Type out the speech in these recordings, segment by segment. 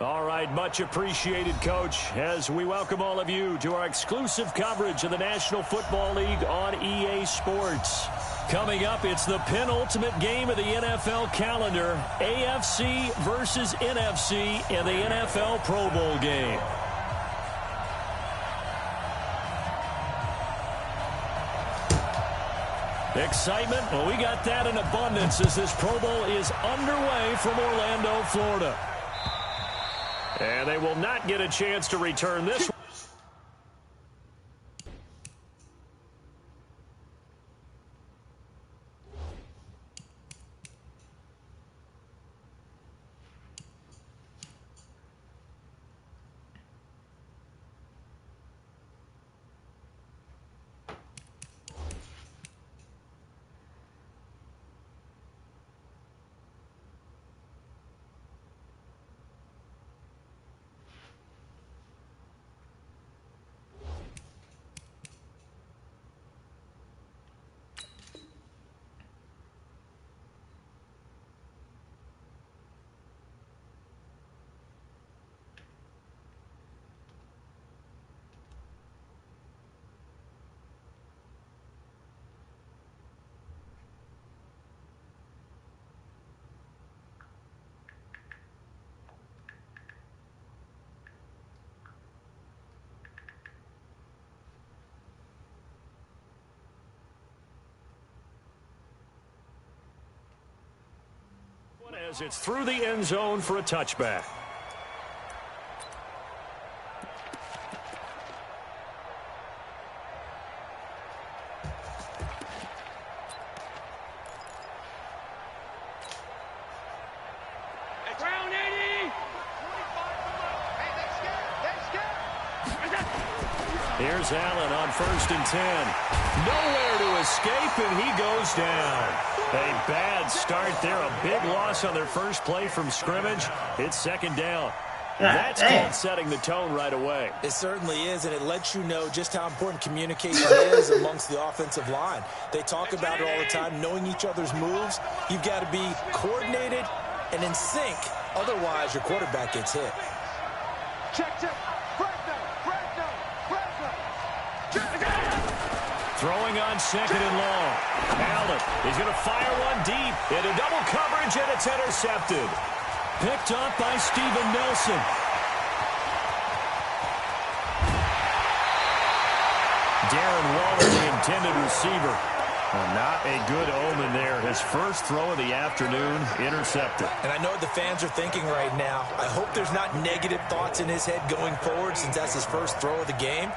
All right, much appreciated, Coach, as we welcome all of you to our exclusive coverage of the National Football League on EA Sports. Coming up, it's the penultimate game of the NFL calendar, AFC versus NFC in the NFL Pro Bowl game. Excitement? Well, we got that in abundance as this Pro Bowl is underway from Orlando, Florida. And they will not get a chance to return this one. As it's through the end zone for a touchback. Here's Allen on 1st and 10. Nowhere to escape, and he goes down. A bad start there. A big loss on their first play from scrimmage. It's 2nd down. That's called setting the tone right away. It certainly is, and it lets you know just how important communication is amongst the offensive line. They talk about it all the time, knowing each other's moves. You've got to be coordinated and in sync. Otherwise, your quarterback gets hit. Check. Throwing on 2nd and long. Allen, he's going to fire one deep into double coverage, and it's intercepted. Picked up by Steven Nelson. Darren Waller, the intended receiver. Well, not a good omen there. His first throw of the afternoon, intercepted. And I know what the fans are thinking right now. I hope there's not negative thoughts in his head going forward since that's his first throw of the game.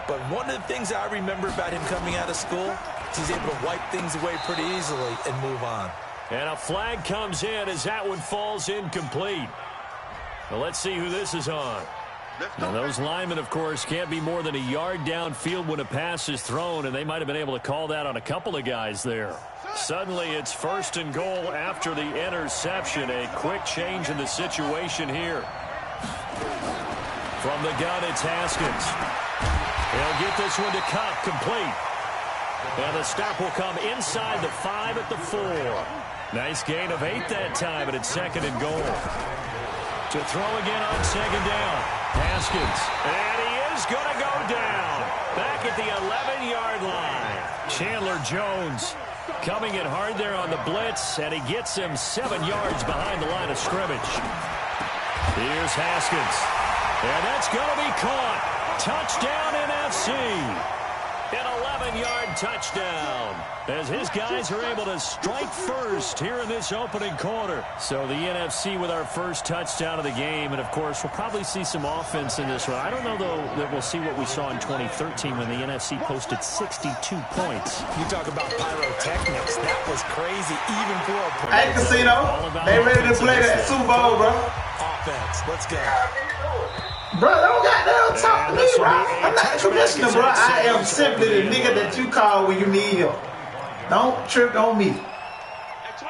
But one of the things I remember about him coming out of school is he's able to wipe things away pretty easily and move on. And a flag comes in as that one falls incomplete. Well, let's see who this is on. Now, those linemen, of course, can't be more than a yard downfield when a pass is thrown, and they might have been able to call that on a couple of guys there. Suddenly, it's 1st and goal after the interception. A quick change in the situation here. From the gun, it's Haskins. He'll get this one to Cup, complete. And the stop will come inside the 5 at the 4. Nice gain of 8 that time, and it's 2nd and goal. To throw again on 2nd down. Haskins. And he is going to go down. Back at the 11-yard line. Chandler Jones coming in hard there on the blitz, and he gets him 7 yards behind the line of scrimmage. Here's Haskins. And that's going to be caught. Touchdown, NFC. An 11-yard touchdown as his guys are able to strike first here in this opening quarter. So the NFC with our first touchdown of the game. And, of course, we'll probably see some offense in this one. I don't know, though, that we'll see what we saw in 2013 when the NFC posted 62 points. You talk about pyrotechnics. That was crazy, even for a player. Hey, Casino, they ready to play that Super Bowl, bro. Offense. Let's go. Bro, don't goddamn talk to me, bro. I'm not the commissioner, bro. I am simply the nigga that you call when you need help. Don't trip on me.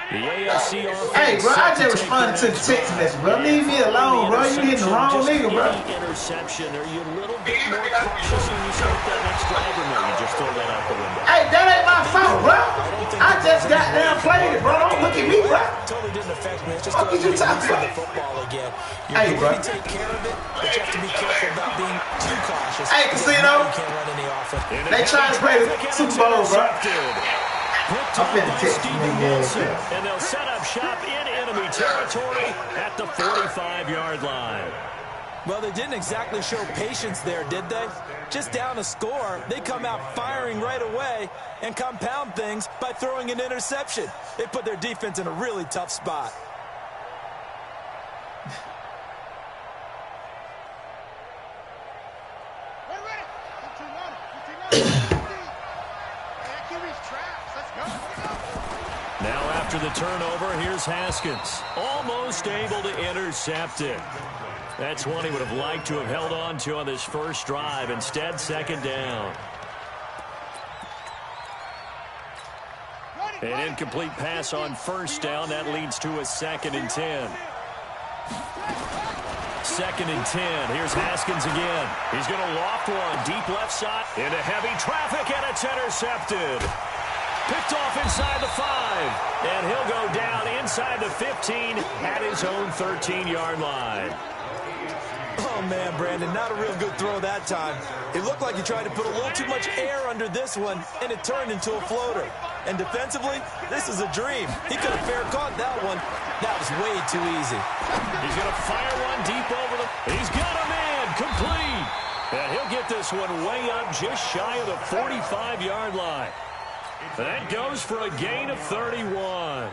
The AFC offense. Hey, bro, I just responded to the text message, bro. Leave me alone, bro. You hitting the wrong nigga, bro. Interception. Are you a little bit more cautious when you start that next drive, or no? You just throw that out the window. Hey, that ain't my fault, bro. I just got down played it, bro. Don't look at me, bro. Totally didn't affect me. It's just What are you talking about? the football again. Hey, bro. You take care of it, but you have to be careful about being too cautious. Hey, Casino. You can't run any offense. They trying to play the Super Bowl, bro. Picked I'm off finna by text Steven me, Wilson, yeah. and they'll set up shop in enemy territory at the 45-yard line. Well, they didn't exactly show patience there, did they? Just down a score, they come out firing right away and compound things by throwing an interception. They put their defense in a really tough spot. Now after the turnover, here's Haskins. Almost able to intercept it. That's one he would have liked to have held on to on this first drive. Instead, second down. An incomplete pass on first down. That leads to a 2nd and 10. 2nd and 10. Here's Haskins again. He's going to loft one deep left side into heavy traffic, and it's intercepted. Picked off inside the 5, and he'll go down inside the 15 at his own 13-yard line. Oh, man, Brandon, not a real good throw that time. It looked like he tried to put a little too much air under this one, and it turned into a floater. And defensively, this is a dream. He could have fair caught that one. That was way too easy. He's going to fire one deep over the... He's got a man, complete. And he'll get this one way up just shy of the 45-yard line. That goes for a gain of 31.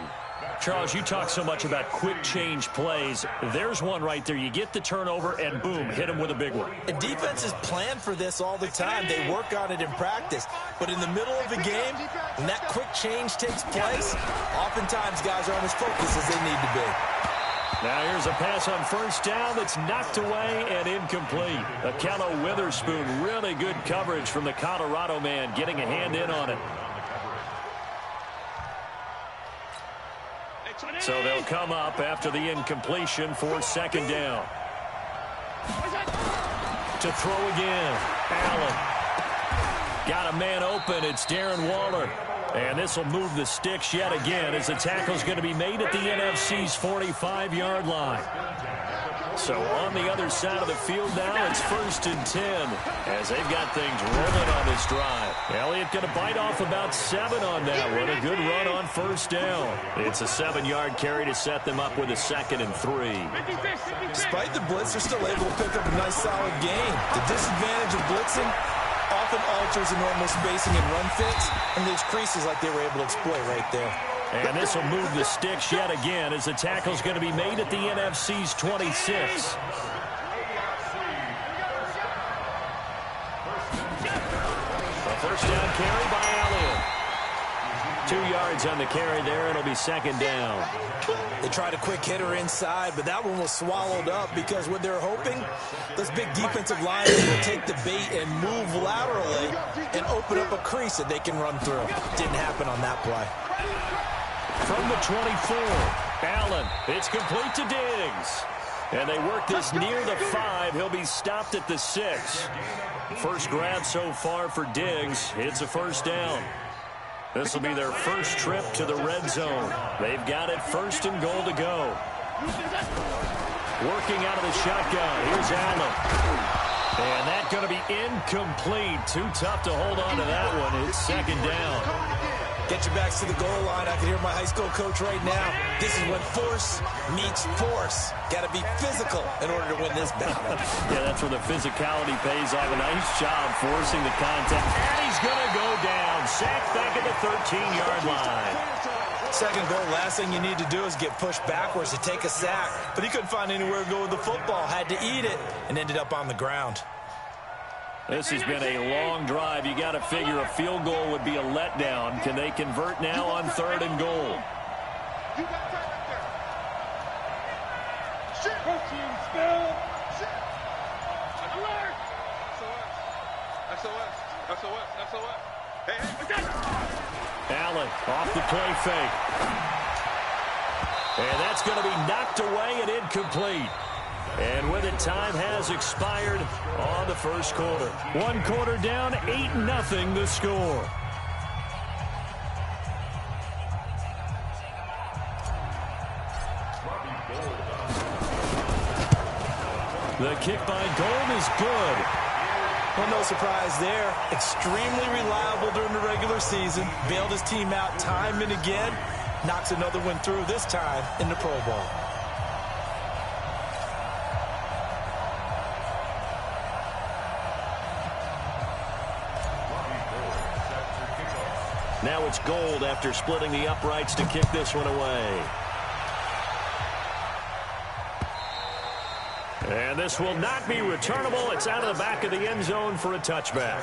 Charles, you talk so much about quick change plays. There's one right there. You get the turnover, and boom, hit him with a big one. And defenses plan for this all the time. They work on it in practice. But in the middle of the game, when that quick change takes place, oftentimes guys aren't as focused as they need to be. Now here's a pass on first down that's knocked away and incomplete. Akello Witherspoon, really good coverage from the Colorado man, getting a hand in on it. So they'll come up after the incompletion for second down. To throw again. Allen. Got a man open. It's Darren Waller. And this will move the sticks yet again as the tackle's going to be made at the NFC's 45-yard line. So on the other side of the field now, it's 1st and 10 as they've got things rolling on this drive. Elliott going to bite off about 7 on that one. A good run on first down. It's a 7-yard carry to set them up with a 2nd and 3. Despite the blitz, they're still able to pick up a nice solid gain. The disadvantage of blitzing often alters the normal spacing and run fits, and leaves creases like they were able to exploit right there. And this will move the sticks yet again as the tackle's going to be made at the NFC's 26. A first down carry by Elliott. 2 yards on the carry there. It'll be second down. They tried a quick hitter inside, but that one was swallowed up because what they're hoping, those big defensive linemen will take the bait and move laterally and open up a crease that they can run through. Didn't happen on that play. From the 24, Allen. It's complete to Diggs. And they work this near the 5. He'll be stopped at the 6. First grab so far for Diggs. It's a first down. This will be their first trip to the red zone. They've got it 1st and goal to go. Working out of the shotgun. Here's Allen. And that's going to be incomplete. Too tough to hold on to that one. It's second down. Get your backs to the goal line. I can hear my high school coach right now. This is when force meets force. Got to be physical in order to win this battle. Yeah, that's where the physicality pays off. A nice job forcing the contact. And he's going to go down. Sacked back at the 13-yard line. Second goal, last thing you need to do is get pushed backwards to take a sack. But he couldn't find anywhere to go with the football. Had to eat it and ended up on the ground. This has been a long drive. You got to figure a field goal would be a letdown. Can they convert now on 3rd and goal? Allen off the play fake. And that's going to be knocked away and incomplete. And with it, time has expired on the first quarter. 1 quarter down, 8-0 the score. The kick by Gold is good. Well, no surprise there. Extremely reliable during the regular season. Bailed his team out time and again. Knocks another one through, this time in the Pro Bowl. Now it's Gold after splitting the uprights to kick this one away. And this will not be returnable. It's out of the back of the end zone for a touchback.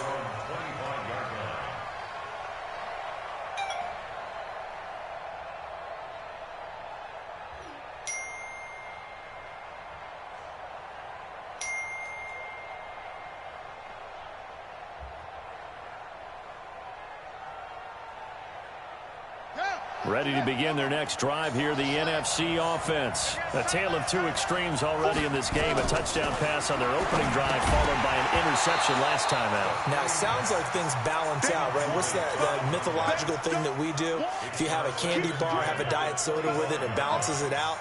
Ready to begin their next drive here, the NFC offense. A tale of two extremes already in this game. A touchdown pass on their opening drive, followed by an interception last time out. Now, it sounds like things balance out, right? What's that mythological thing that we do? If you have a candy bar, have a diet soda with it, it balances it out.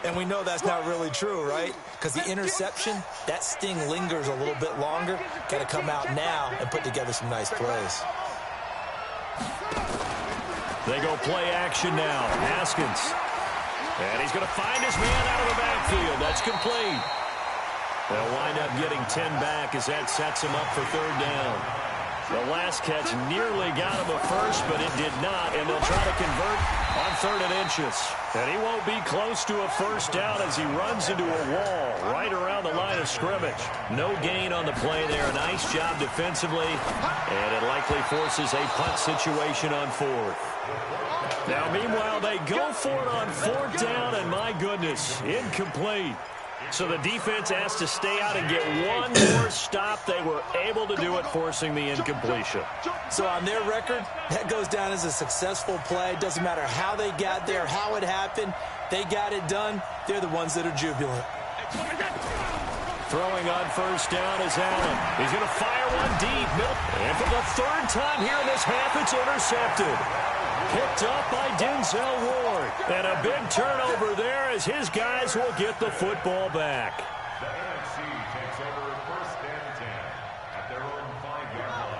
And we know that's not really true, right? Because the interception, that sting lingers a little bit longer. Got to come out now and put together some nice plays. They go play action now. Haskins. And he's going to find his man out of the backfield. That's complete. They'll wind up getting 10 back as that sets him up for third down. The last catch nearly got him a first, but it did not, and they'll try to convert on 3rd and inches. And he won't be close to a first down as he runs into a wall right around the line of scrimmage. No gain on the play there. A nice job defensively, and it likely forces a punt situation on 4th. Now, meanwhile, they go for it on 4th down, and my goodness, incomplete. So the defense has to stay out and get one more stop. They were able to do it, forcing the incompletion. So on their record, that goes down as a successful play. Doesn't matter how they got there, how it happened. They got it done. They're the ones that are jubilant. Throwing on 1st down is Allen. He's going to fire one deep. And for the 3rd time here in this half, it's intercepted. Picked up by Denzel Ward. And a big turnover there as his guys will get the football back.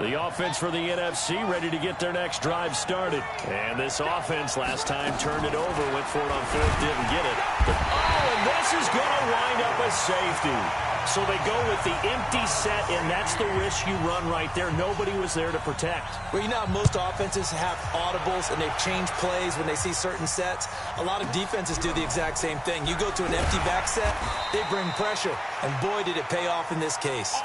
The offense for the NFC ready to get their next drive started. And this offense last time turned it over, went for it on 4th, didn't get it. Oh, and this is going to wind up a safety. So they go with the empty set, and that's the risk you run right there. Nobody was there to protect. Well, you know how most offenses have audibles, and they've changed plays when they see certain sets. A lot of defenses do the exact same thing. You go to an empty back set, they bring pressure, and boy, did it pay off in this case.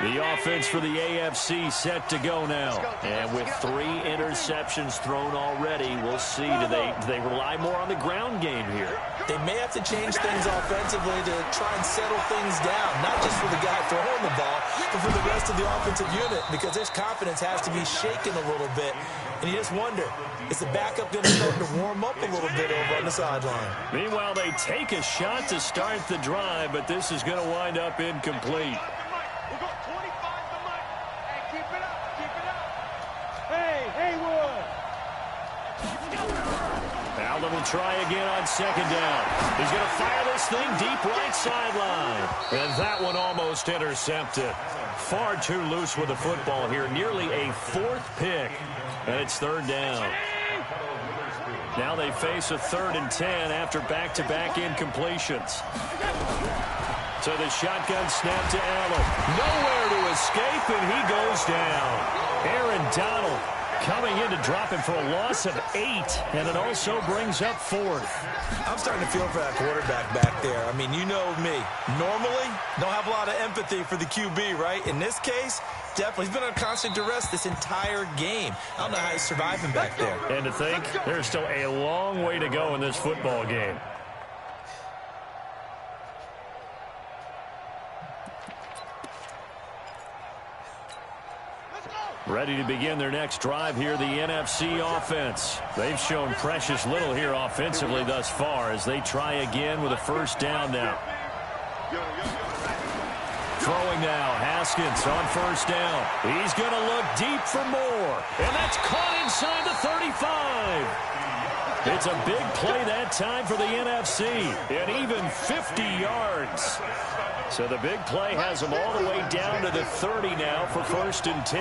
The offense for the AFC set to go now. And with 3 interceptions thrown already, we'll see. Do they rely more on the ground game here? They may have to change things offensively to try and settle things down, not just for the guy throwing the ball, but for the rest of the offensive unit, because their confidence has to be shaken a little bit. And you just wonder, is the backup going to start to warm up a little bit over on the sideline? Meanwhile, they take a shot to start the drive, but this is going to wind up incomplete. Allen will try again on 2nd down. He's going to fire this thing deep right sideline. And that one almost intercepted. Far too loose with the football here. Nearly a 4th pick. And it's 3rd down. Now they face a 3rd and 10 after back-to-back incompletions. So the shotgun snap to Allen. Nowhere to escape, and he goes down. Aaron Donald coming in to drop him for a loss of 8, and it also brings up 4th. I'm starting to feel for that quarterback back there. I mean, you know me. Normally, don't have a lot of empathy for the QB, right? In this case, definitely. He's been on constant duress this entire game. I don't know how he's surviving back there. And to think, there's still a long way to go in this football game. Ready to begin their next drive here, the NFC offense. They've shown precious little here offensively thus far as they try again with a 1st down now. Throwing now, Haskins on 1st down. He's going to look deep for more. And that's caught inside the 35. It's a big play that time for the NFC, and even 50 yards. So the big play has them all the way down to the 30 now for 1st and 10.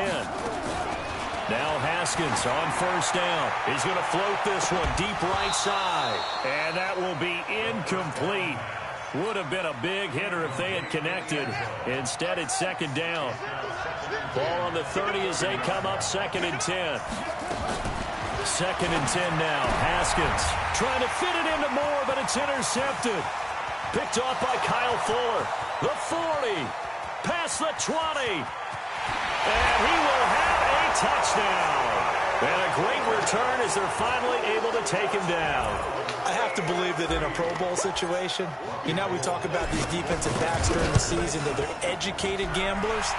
Now Haskins on 1st down. He's going to float this one deep right side. And that will be incomplete. Would have been a big hitter if they had connected. Instead, it's 2nd down. Ball on the 30 as they come up 2nd and 10. 2nd and 10 now. Haskins trying to fit it into Moore, but it's intercepted. Picked off by Kyle Fuller. The 40. Past the 20. And he will have a touchdown. And a great return as they're finally able to take him down. I have to believe that in a Pro Bowl situation, we talk about these defensive backs during the season, that they're educated gamblers.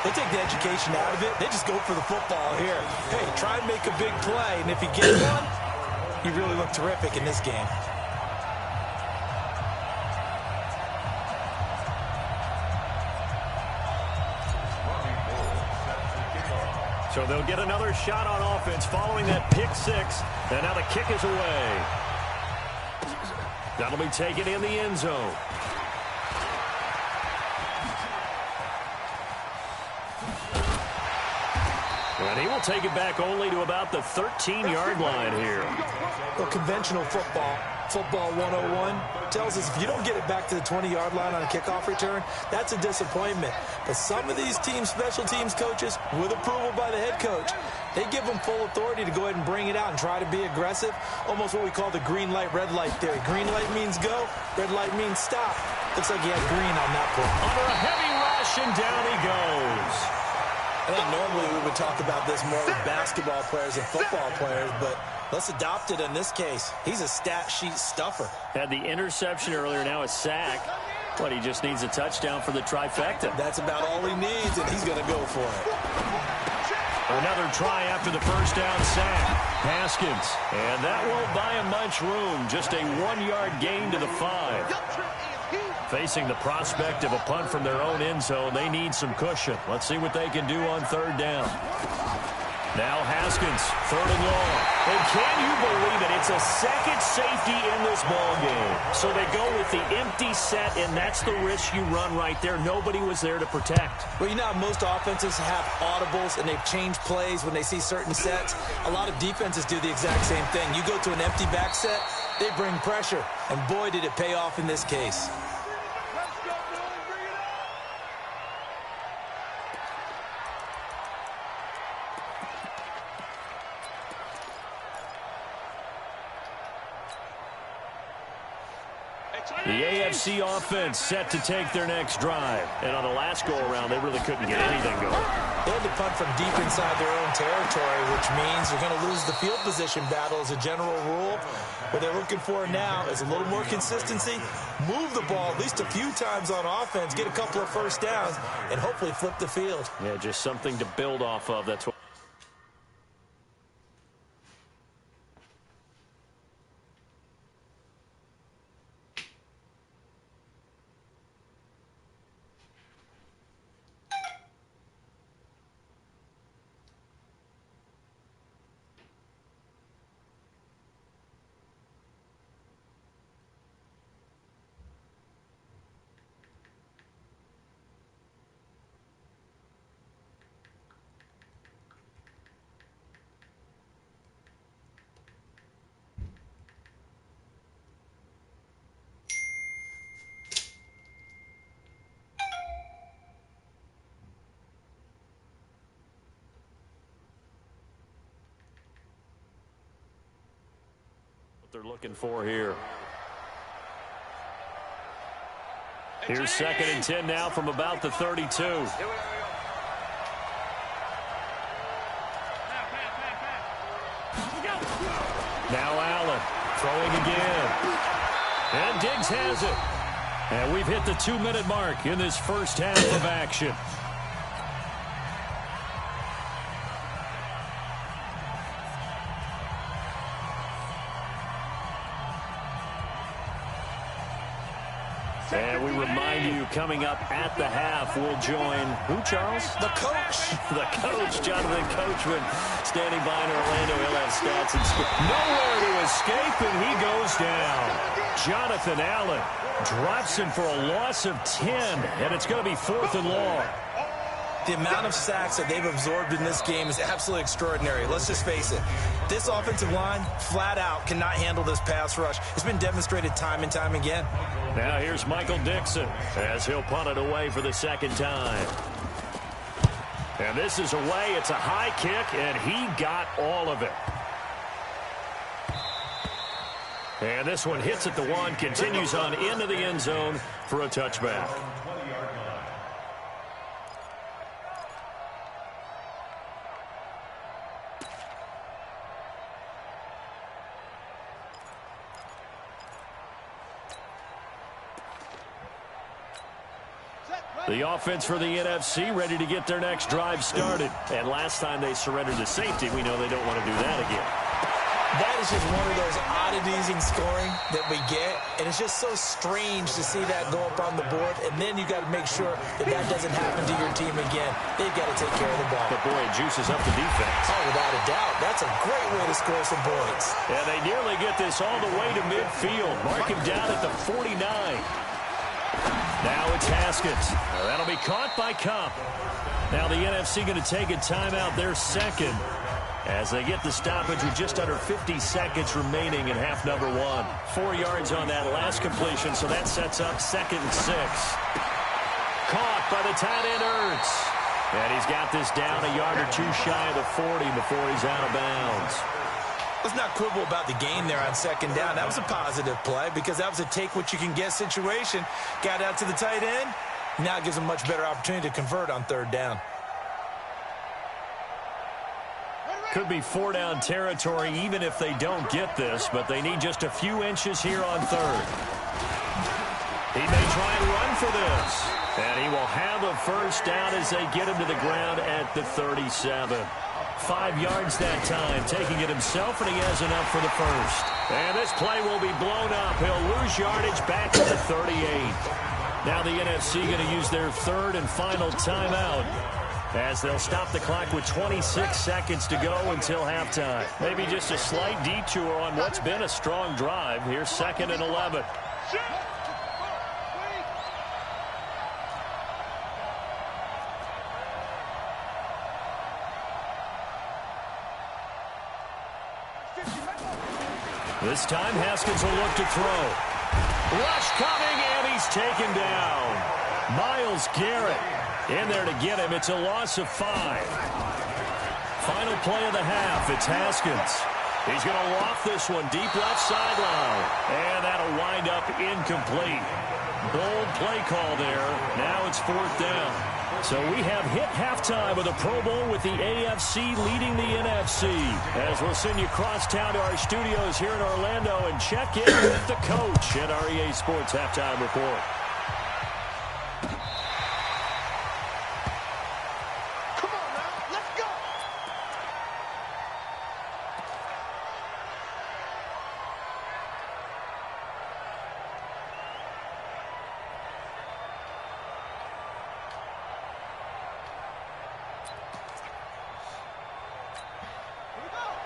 They take the education out of it. They just go for the football here. Hey, try and make a big play, and if you get one, you really look terrific in this game. So they'll get another shot on offense following that pick 6. And now the kick is away. That'll be taken in the end zone. And he will take it back only to about the 13-yard line here. Well, conventional football 101, tells us if you don't get it back to the 20-yard line on a kickoff return, that's a disappointment. But some of these teams, special teams coaches, with approval by the head coach, they give them full authority to go ahead and bring it out and try to be aggressive, almost what we call the green light, red light theory. Green light means go, red light means stop. Looks like he had green on that play. Under a heavy rush, and down he goes. I think normally we would talk about this more with basketball players and football players, but let's adopt it in this case. He's a stat sheet stuffer. Had the interception earlier, now a sack. But he just needs a touchdown for the trifecta. That's about all he needs, and he's going to go for it. Another try after the first down sack. Haskins. And that won't buy him much room. Just a 1-yard gain to the 5. Facing the prospect of a punt from their own end zone, they need some cushion. Let's see what they can do on 3rd down. Now Haskins, 3rd and long. And can you believe it? It's a second safety in this ball game. So they go with the empty set, and that's the risk you run right there. Nobody was there to protect. Well, you know how most offenses have audibles, and they've changed plays when they see certain sets. A lot of defenses do the exact same thing. You go to an empty back set, they bring pressure. And boy, did it pay off in this case. The AFC offense set to take their next drive. And on the last go-around, they really couldn't get anything going. They had to punt from deep inside their own territory, which means they're going to lose the field position battle as a general rule. What they're looking for now is a little more consistency, move the ball at least a few times on offense, get a couple of first downs, and hopefully flip the field. Yeah, just something to build off of. That's what they're looking for here. Here's 2nd and 10 now from about the 32. Now Allen throwing again. And Diggs has it. And we've hit the 2-minute mark in this first half of action. And we remind you, coming up at the half, we'll join who, Charles? The coach. The coach, Jonathan Coachman, standing by in Orlando. He'll have stats and nowhere to escape, and he goes down. Jonathan Allen drops him for a loss of 10, and it's going to be 4th and long. The amount of sacks that they've absorbed in this game is absolutely extraordinary. Let's just face it. This offensive line, flat out, cannot handle this pass rush. It's been demonstrated time and time again. Now here's Michael Dixon as he'll punt it away for the second time. And this is away. It's a high kick, and he got all of it. And this one hits at the 1, continues on into the end zone for a touchback. The offense for the NFC ready to get their next drive started. And last time they surrendered to safety, we know they don't want to do that again. That is just one of those oddities in scoring that we get. And it's just so strange to see that go up on the board. And then you got to make sure that that doesn't happen to your team again. They've got to take care of the ball. But boy, it juices up the defense. Oh, without a doubt. That's a great way to score some points. And they nearly get this all the way to midfield. Mark him down at the 49. Now it's Haskins. That'll be caught by Cup. Now the NFC going to take a timeout, their second, as they get the stoppage with just under 50 seconds remaining in half number 1. 4 yards on that last completion, so that sets up 2nd and 6. Caught by the tight end, Ertz. And he's got this down a yard or 2 shy of the 40 before he's out of bounds. Let's not quibble about the gain there on 2nd down. That was a positive play because that was a take-what-you-can-get situation. Got out to the tight end. Now it gives them a much better opportunity to convert on 3rd down. Could be 4-down territory even if they don't get this, but they need just a few inches here on 3rd. He may try and run for this. And he will have a first down as they get him to the ground at the 37. 5 yards that time, taking it himself, and he has enough for the first. And this play will be blown up. He'll lose yardage back to the 38. Now the NFC going to use their 3rd and final timeout as they'll stop the clock with 26 seconds to go until halftime. Maybe just a slight detour on what's been a strong drive. Here's 2nd and 11. This time, Haskins will look to throw. Rush coming, and he's taken down. Myles Garrett in there to get him. It's a loss of 5. Final play of the half. It's Haskins. He's going to loft this one deep left sideline. And that'll wind up incomplete. Bold play call there. Now it's 4th down. So we have hit halftime of the Pro Bowl with the AFC leading the NFC. As we'll send you cross town to our studios here in Orlando and check in with the coach at our EA Sports Halftime Report. Come on now, let's go.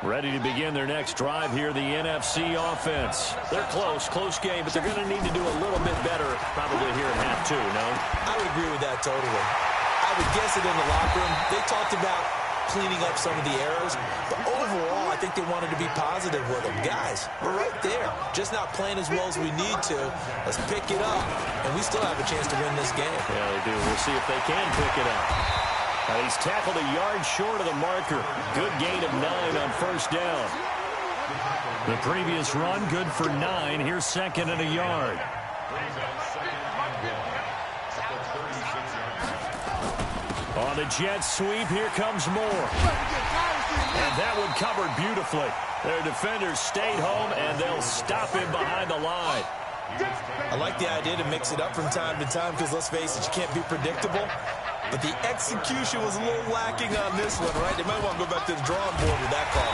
Ready to begin their next drive here, the NFC offense. They're close game, but they're going to need to do a little bit better probably here in half 2, no? I would agree with that totally. I would guess it in the locker room. They talked about cleaning up some of the errors, but overall, I think they wanted to be positive with them. Guys, we're right there, just not playing as well as we need to. Let's pick it up, and we still have a chance to win this game. Yeah, they do. We'll see if they can pick it up. He's tackled a yard short of the marker. Good gain of 9 on 1st down. The previous run, good for 9. Here's 2nd and a yard. On the jet sweep, here comes more. And that one covered beautifully. Their defenders stayed home, and they'll stop him behind the line. I like the idea to mix it up from time to time because, let's face it, you can't be predictable. But the execution was a little lacking on this one, right? They might want to go back to the drawing board with that call.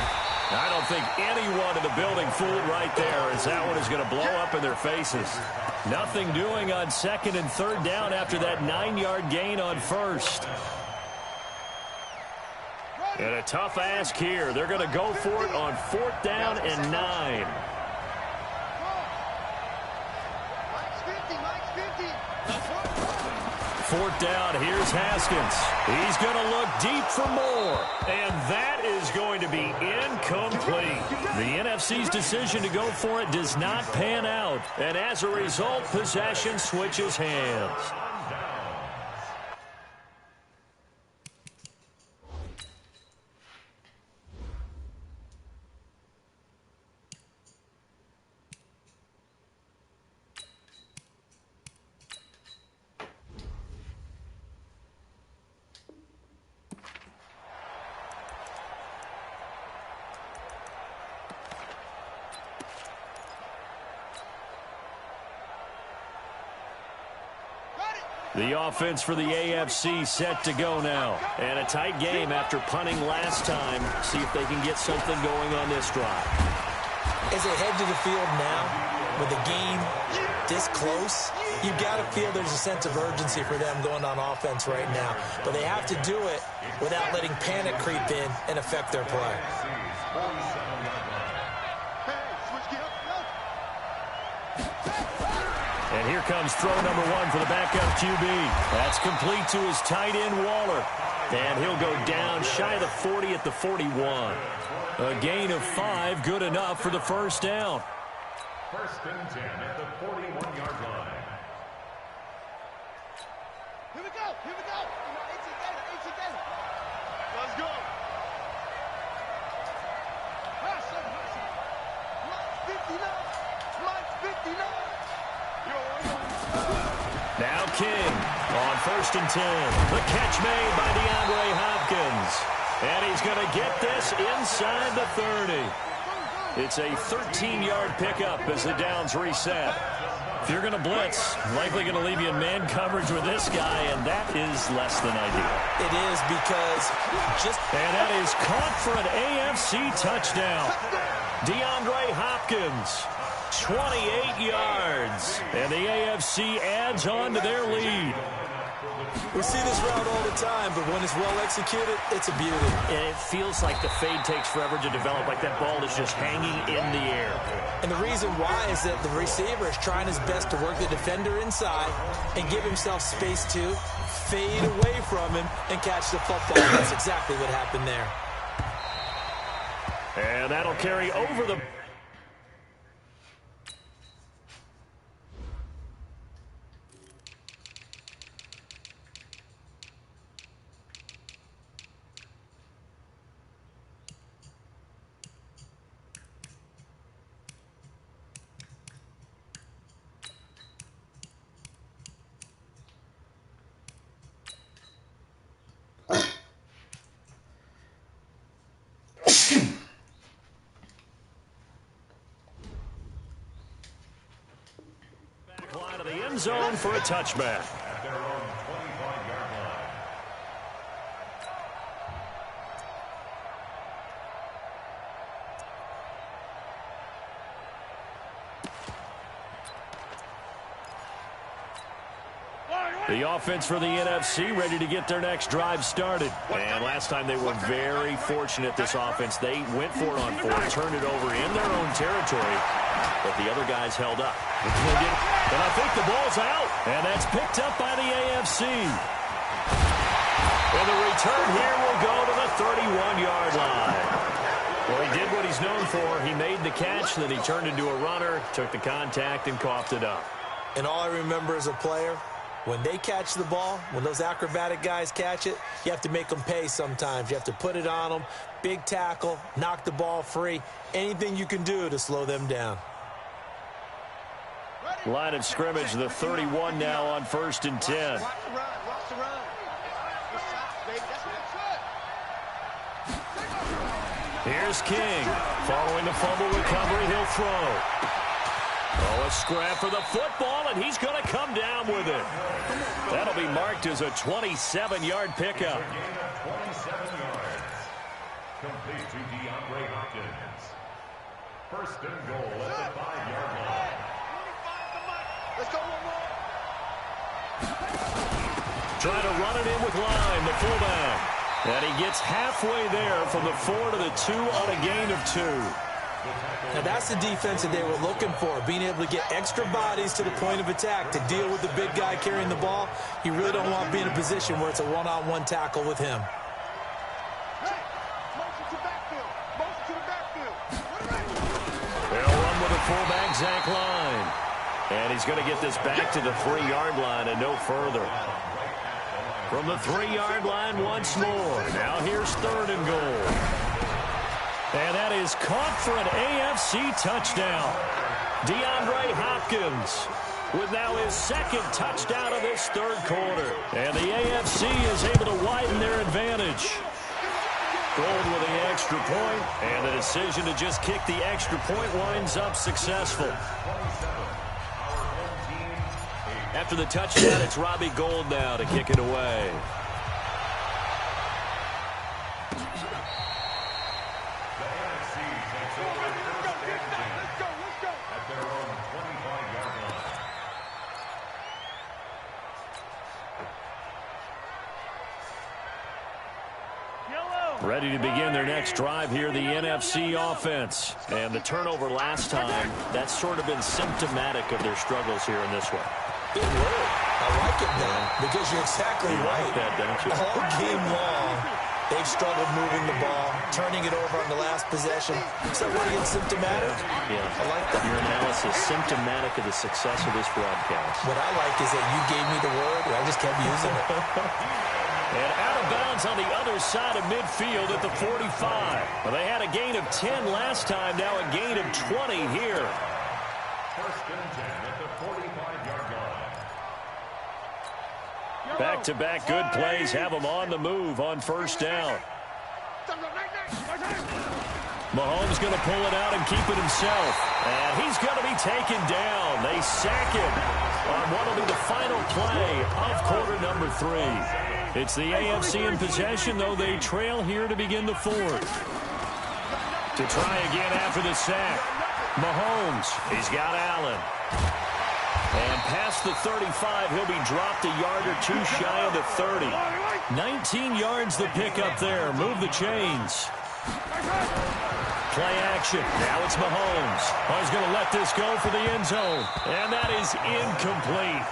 I don't think anyone in the building fooled right there, as that one is going to blow up in their faces. Nothing doing on 2nd and 3rd down after that 9-yard gain on 1st. And a tough ask here. They're going to go for it on 4th down and 9. Fourth down, here's Haskins. He's going to look deep for more. And that is going to be incomplete. The NFC's decision to go for it does not pan out. And as a result, possession switches hands. The offense for the AFC set to go now. And a tight game after punting last time. See if they can get something going on this drive. As they head to the field now, with the game this close, you've got to feel there's a sense of urgency for them going on offense right now. But they have to do it without letting panic creep in and affect their play. And here comes throw number 1 for the backup QB. That's complete to his tight end, Waller. And he'll go down shy of the 40 at the 41. A gain of 5, good enough for the first down. 1st and 10 at the 41-yard line. Here we go. Here we go. Let's go. Now King on 1st and 10. The catch made by DeAndre Hopkins. And he's going to get this inside the 30. It's a 13-yard pickup as the downs reset. If you're going to blitz, likely going to leave you in man coverage with this guy, and that is less than ideal. It is because And that is caught for an AFC touchdown. DeAndre Hopkins, 28 yards. And the AFC adds on to their lead. we see this route all the time, but when it's well executed, it's a beauty. And it feels like the fade takes forever to develop, like that ball is just hanging in the air. And the reason why is that the receiver is trying his best to work the defender inside and give himself space to fade away from him and catch the football. That's exactly what happened there. And that'll carry over the... line of the end zone for a touchback. At their own 25-yard line. The offense for the NFC ready to get their next drive started. And last time they were very fortunate, this offense. They went for it on 4, turned it over in their own territory, but the other guys held up. And I think the ball's out, and that's picked up by the AFC. And the return here will go to the 31-yard line. Well, he did what he's known for. He made the catch, then he turned into a runner, took the contact, and coughed it up. And all I remember as a player, when they catch the ball, when those acrobatic guys catch it, you have to make them pay sometimes. You have to put it on them, big tackle, knock the ball free, anything you can do to slow them down. Line of scrimmage, the 31 now on 1st and 10. Watch the run. Watch the run. Good shot, baby. That's good. Here's King. Following the fumble recovery, he'll throw. Oh, a scrap for the football, and he's going to come down with it. That'll be marked as a 27-yard pickup. Complete to DeAndre Hopkins. First and goal at the 5-yard line. Let's go one more. Trying to run it in with Line, the fullback. And he gets halfway there from the 4 to the 2 on a gain of 2. Now that's the defense that they were looking for, being able to get extra bodies to the point of attack to deal with the big guy carrying the ball. You really don't want to be in a position where it's a one-on-one tackle with him. They'll run with the fullback, Zach Line. And he's going to get this back to the 3-yard line and no further. From the 3-yard line once more. Now here's 3rd and goal. And that is caught for an AFC touchdown. DeAndre Hopkins with now his 2nd touchdown of this 3rd quarter. And the AFC is able to widen their advantage. Gold with the extra point, and the decision to just kick the extra point winds up successful. After the touchdown, it's Robbie Gould now to kick it away. Ready to begin their next drive here, the NFC offense. And the turnover last time, that's sort of been symptomatic of their struggles here in this one. Good word. I like it now because you're exactly right. Like that, don't you? All game long, they've struggled moving the ball, turning it over on the last possession. So what is symptomatic? Yeah. I like that. Your analysis, symptomatic of the success of this broadcast. What I like is that you gave me the word, and I just kept using it. And out of bounds on the other side of midfield at the 45. Well, they had a gain of 10 last time, now a gain of 20 here. First and 10 at the 45-yard line. Back-to-back good plays have them on the move on 1st down. Mahomes going to pull it out and keep it himself. And he's going to be taken down. They sack him on what will be the final play of quarter number 3. It's the AFC in possession, though they trail here to begin the 4th. To try again after the sack. Mahomes, he's got Allen. And past the 35, he'll be dropped a yard or 2 shy of the 30. 19 yards the pickup there. Move the chains. Play action. Now it's Mahomes. Oh, he's going to let this go for the end zone. And that is incomplete.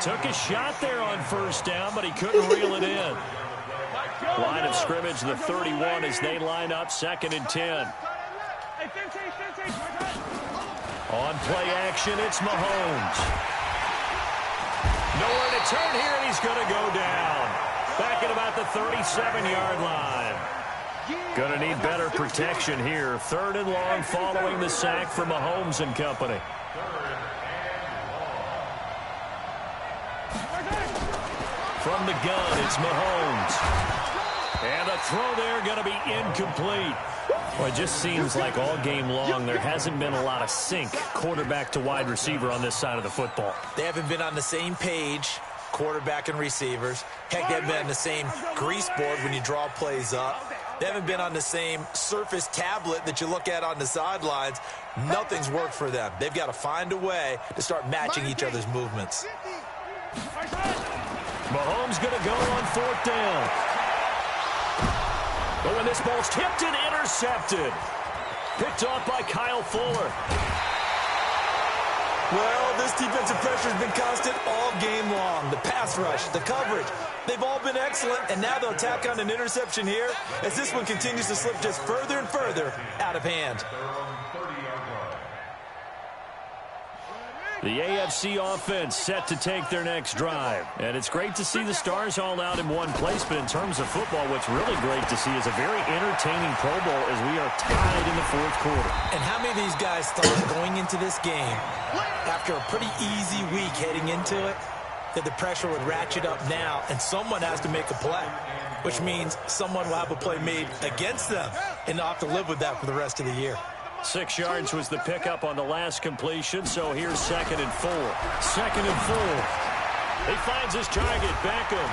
Took a shot there on 1st down, but he couldn't reel it in. Line of scrimmage, the 31, as they line up 2nd and 10. On play action, it's Mahomes. Nowhere to turn here, and he's going to go down. Back at about the 37-yard line. Going to need better protection here. 3rd and long following the sack for Mahomes and company. From the gun, it's Mahomes. And the throw there going to be incomplete. Well, it just seems like all game long there hasn't been a lot of sync quarterback to wide receiver on this side of the football. They haven't been on the same page, quarterback and receivers. Heck, they haven't been on the same grease board when you draw plays up. They haven't been on the same surface tablet that you look at on the sidelines. Nothing's worked for them. They've got to find a way to start matching each other's movements. Mahomes going to go on 4th down. But when this ball's tipped and intercepted. Picked off by Kyle Fuller. Well, this defensive pressure has been constant all game long. The pass rush, the coverage, they've all been excellent, and now they'll tack on an interception here as this one continues to slip just further and further out of hand. The AFC offense set to take their next drive. And it's great to see the stars all out in one place, but in terms of football, what's really great to see is a very entertaining Pro Bowl as we are tied in the 4th quarter. And how many of these guys thought going into this game, after a pretty easy week heading into it, that the pressure would ratchet up now and someone has to make a play, which means someone will have a play made against them and they'll have to live with that for the rest of the year. 6 yards was the pickup on the last completion, so here's 2nd and 4. 2nd and 4. He finds his target, Beckham.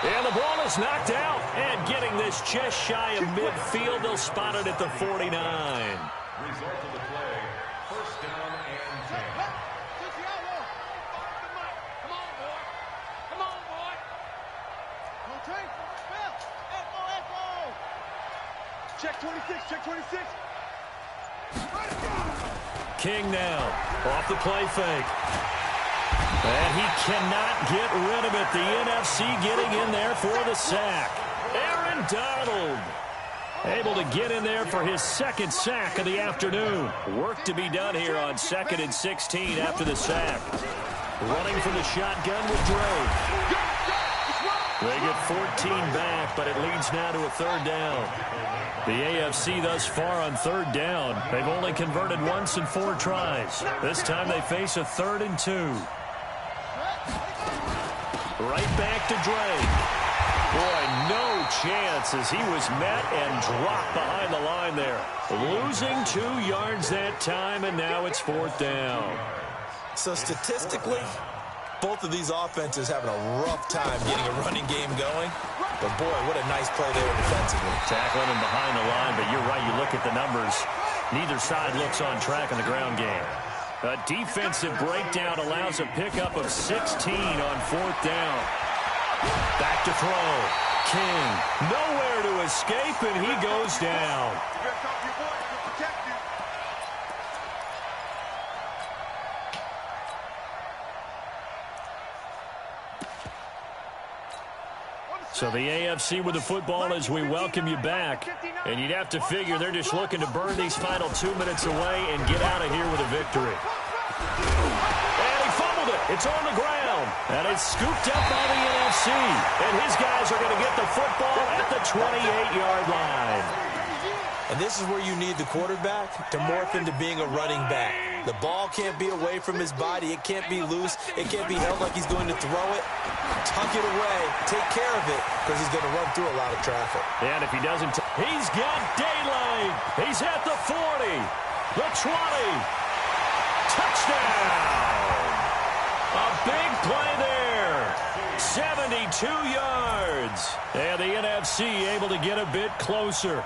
And the ball is knocked out. And getting this just shy of midfield, they'll spot it at the 49. Result of the play, first down and 10. Come on, boy. Come on, boy. Don't take. Echo. Check 26, check 26. King now, off the play fake. And he cannot get rid of it. The NFC getting in there for the sack. Aaron Donald able to get in there for his second sack of the afternoon. Work to be done here on 2nd and 16 after the sack. Running from the shotgun with Drake. They get 14 back, but it leads now to a third down. The AFC thus far on third down. They've only converted once in 4 tries. This time they face a 3rd and 2. Right back to Drake. Boy, no chance as he was met and dropped behind the line there. Losing 2 yards that time, and now it's 4th down. So statistically, both of these offenses having a rough time getting a running game going. But, boy, what a nice play there defensively. Tackling him behind the line, but you're right. You look at the numbers. Neither side looks on track in the ground game. A defensive breakdown allows a pickup of 16 on 4th down. Back to throw. King nowhere to escape, and he goes down. So the AFC with the football as we welcome you back. And you'd have to figure they're just looking to burn these final 2 minutes away and get out of here with a victory. And he fumbled it. It's on the ground. And it's scooped up by the NFC. And his guys are going to get the football at the 28-yard line. And this is where you need the quarterback to morph into being a running back. The ball can't be away from his body. It can't be loose. It can't be held like he's going to throw it. Tuck it away. Take care of it because he's going to run through a lot of traffic. And if he doesn't, he's got daylight. He's at the 40, the 20. Touchdown. A big play there. 72 yards. And the NFC able to get a bit closer.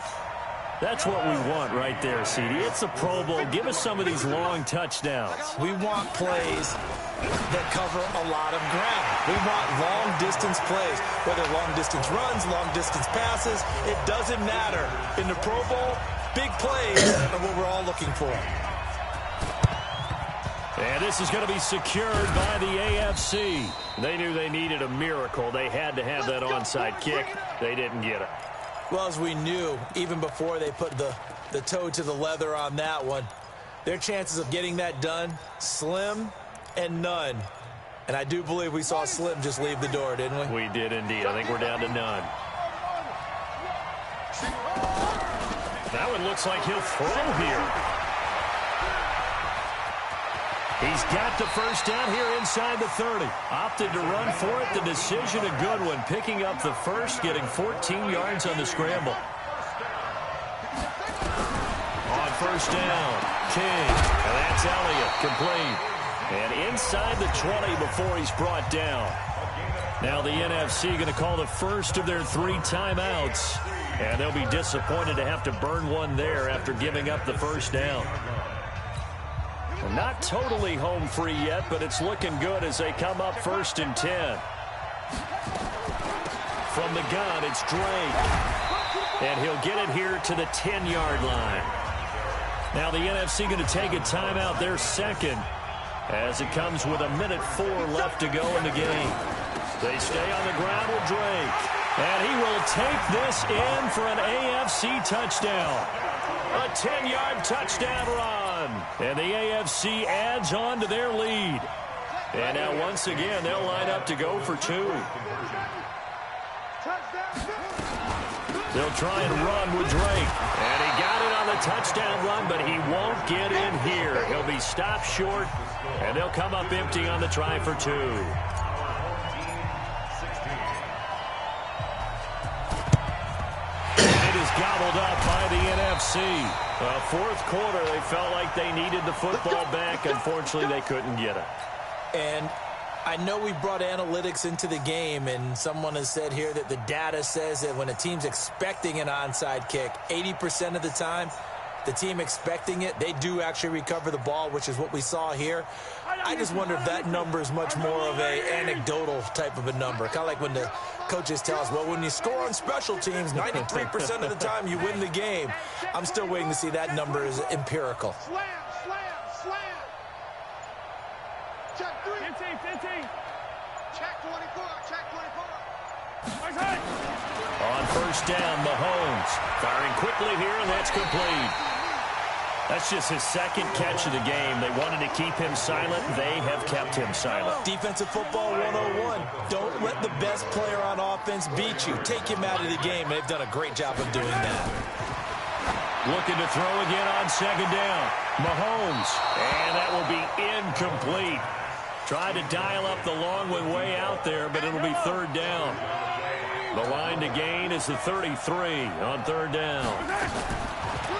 That's what we want right there, CD. It's a Pro Bowl. Give us some of these long touchdowns. We want plays that cover a lot of ground. We want long-distance plays, whether long-distance runs, long-distance passes. It doesn't matter. In the Pro Bowl, big plays are what we're all looking for. And this is going to be secured by the AFC. They knew they needed a miracle. They had to have that onside kick. They didn't get it. Well, as we knew, even before they put the toe to the leather on that one, their chances of getting that done, slim and none. And I do believe we saw Slim just leave the door, didn't we? We did indeed. I think we're down to none. That one looks like he'll throw here. He's got the first down here inside the 30. Opted to run for it. The decision a good one. Picking up the first, getting 14 yards on the scramble. On first down, King. And that's Elliott, complete. And inside the 20 before he's brought down. Now the NFC going to call the first of their 3 timeouts. And they'll be disappointed to have to burn one there after giving up the first down. Not totally home free yet, but it's looking good as they come up 1st and 10. From the gun, it's Drake. And he'll get it here to the 10-yard line. Now the NFC going to take a timeout, their second, as it comes with 1:04 left to go in the game. They stay on the ground with Drake. And he will take this in for an AFC touchdown. A 10-yard touchdown run. And the AFC adds on to their lead. And now once again, they'll line up to go for 2. They'll try and run with Drake. And he got it on the touchdown run, but he won't get in here. He'll be stopped short, and they'll come up empty on the try for 2. Gobbled up by the NFC. Fourth quarter, they felt like they needed the football back. Unfortunately, they couldn't get it. And I know we brought analytics into the game, and someone has said here that the data says that when a team's expecting an onside kick, 80% of the time, the team expecting it, they do actually recover the ball, which is what we saw here. I just wonder if that number is much more of a anecdotal type of a number. Kind of like when the coaches tell us, well, when you score on special teams, 93% of the time you win the game. I'm still waiting to see that number is empirical. Slam, slam, slam. Check 3. 15. Check 24, check 24. On first down, Mahomes firing quickly here, and that's complete. That's just his second catch of the game. They wanted to keep him silent. They have kept him silent. Defensive football 101. Don't let the best player on offense beat you. Take him out of the game. They've done a great job of doing that. Looking to throw again on second down. Mahomes, and that will be incomplete. Tried to dial up the long one way out there, but it'll be third down. The line to gain is the 33 on third down.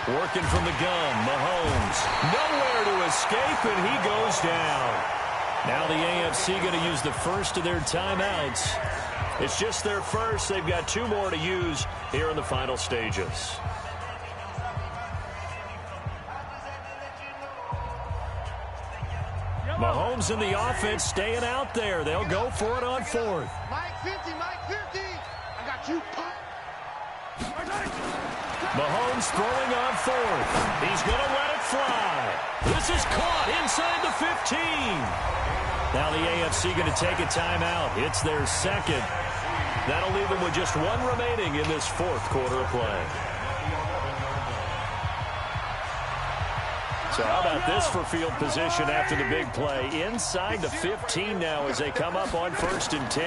Working from the gun, Mahomes. Nowhere to escape, and he goes down. Now the AFC going to use the first of their timeouts. It's just their first. They've got 2 more to use here in the final stages. Mahomes and the offense staying out there. They'll go for it on fourth. Mike 50, Mike 50. I got you. Mahomes throwing on fourth. He's going to let it fly. This is caught inside the 15. Now the AFC going to take a timeout. It's their second. That'll leave them with just 1 remaining in this fourth quarter of play. So how about this for field position after the big play? Inside the 15 now as they come up on first and 10.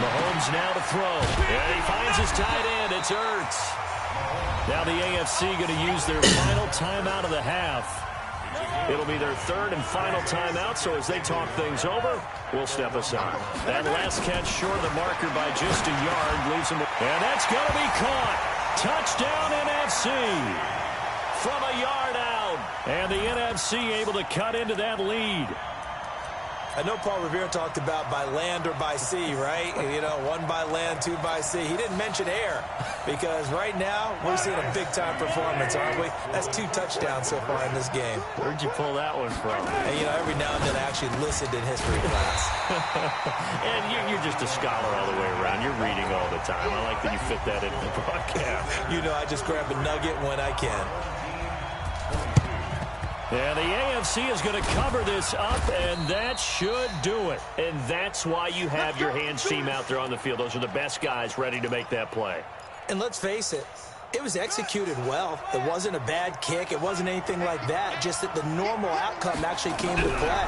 Mahomes now to throw. And he finds his tight end. It's Ertz. Now the AFC going to use their final timeout of the half. It'll be their third and final timeout, so as they talk things over, we'll step aside. That last catch short of the marker by just a yard leaves him. And that's going to be caught. Touchdown NFC. From a yard out. And the NFC able to cut into that lead. I know Paul Revere talked about by land or by sea, right? You know, 1 by land, 2 by sea. He didn't mention air because right now we're seeing a big-time performance, aren't we? That's 2 touchdowns so far in this game. Where'd you pull that one from? And, you know, every now and then I actually listened in history class. And you're just a scholar all the way around. You're reading all the time. I like that you fit that into the broadcast. You know, I just grab a nugget when I can. Yeah, the AFC is going to cover this up, and that should do it. And that's why you have your hands team out there on the field. Those are the best guys ready to make that play. And let's face it, it was executed well. It wasn't a bad kick. It wasn't anything like that. Just that the normal outcome actually came to play.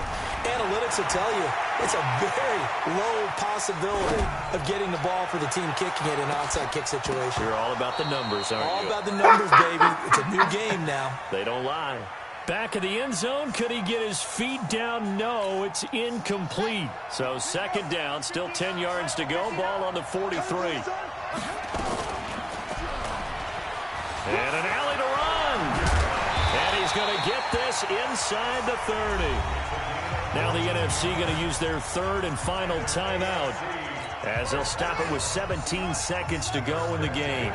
Analytics will tell you it's a very low possibility of getting the ball for the team kicking it in an onside kick situation. You're all about the numbers, aren't you? All about the numbers, baby. It's a new game now. They don't lie. Back of the end zone. Could he get his feet down? No, it's incomplete. So second down, still 10 yards to go. Ball on the 43. And an alley to run. And he's going to get this inside the 30. Now the NFC going to use their third and final timeout as they'll stop it with 17 seconds to go in the game.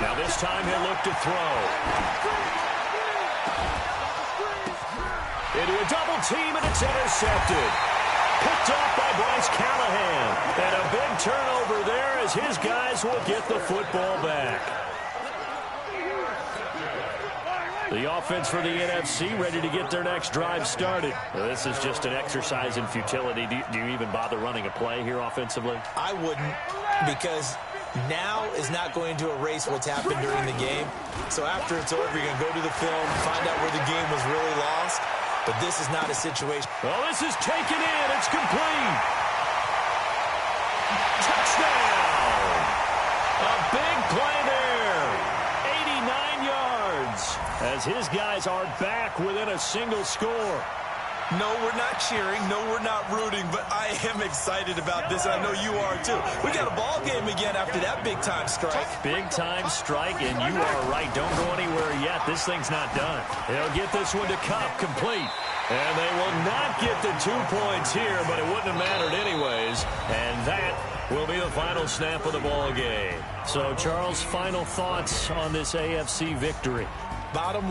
Now this time he'll look to throw. Into a double team, and it's intercepted. Picked off by Bryce Callahan. And a big turnover there as his guys will get the football back. The offense for the NFC ready to get their next drive started. Well, this is just an exercise in futility. Do you even bother running a play here offensively? I wouldn't, because now is not going to erase what's happened during the game. So after it's over, you're going to go to the film, find out where the game was really lost. But this is not a situation. Well, this is taken in. It's complete. Touchdown. A big play there. 89 yards as his guys are back within a single score. No, we're not cheering. No, we're not rooting, but I am excited about this, and I know you are too. We got a ball game again after that big-time strike. Big-time strike, and you are right. Don't go anywhere yet. This thing's not done. They'll get this one to Cup, complete. And they will not get the 2 points here, but it wouldn't have mattered anyways. And that will be the final snap of the ball game. So, Charles, final thoughts on this AFC victory? Bottom line.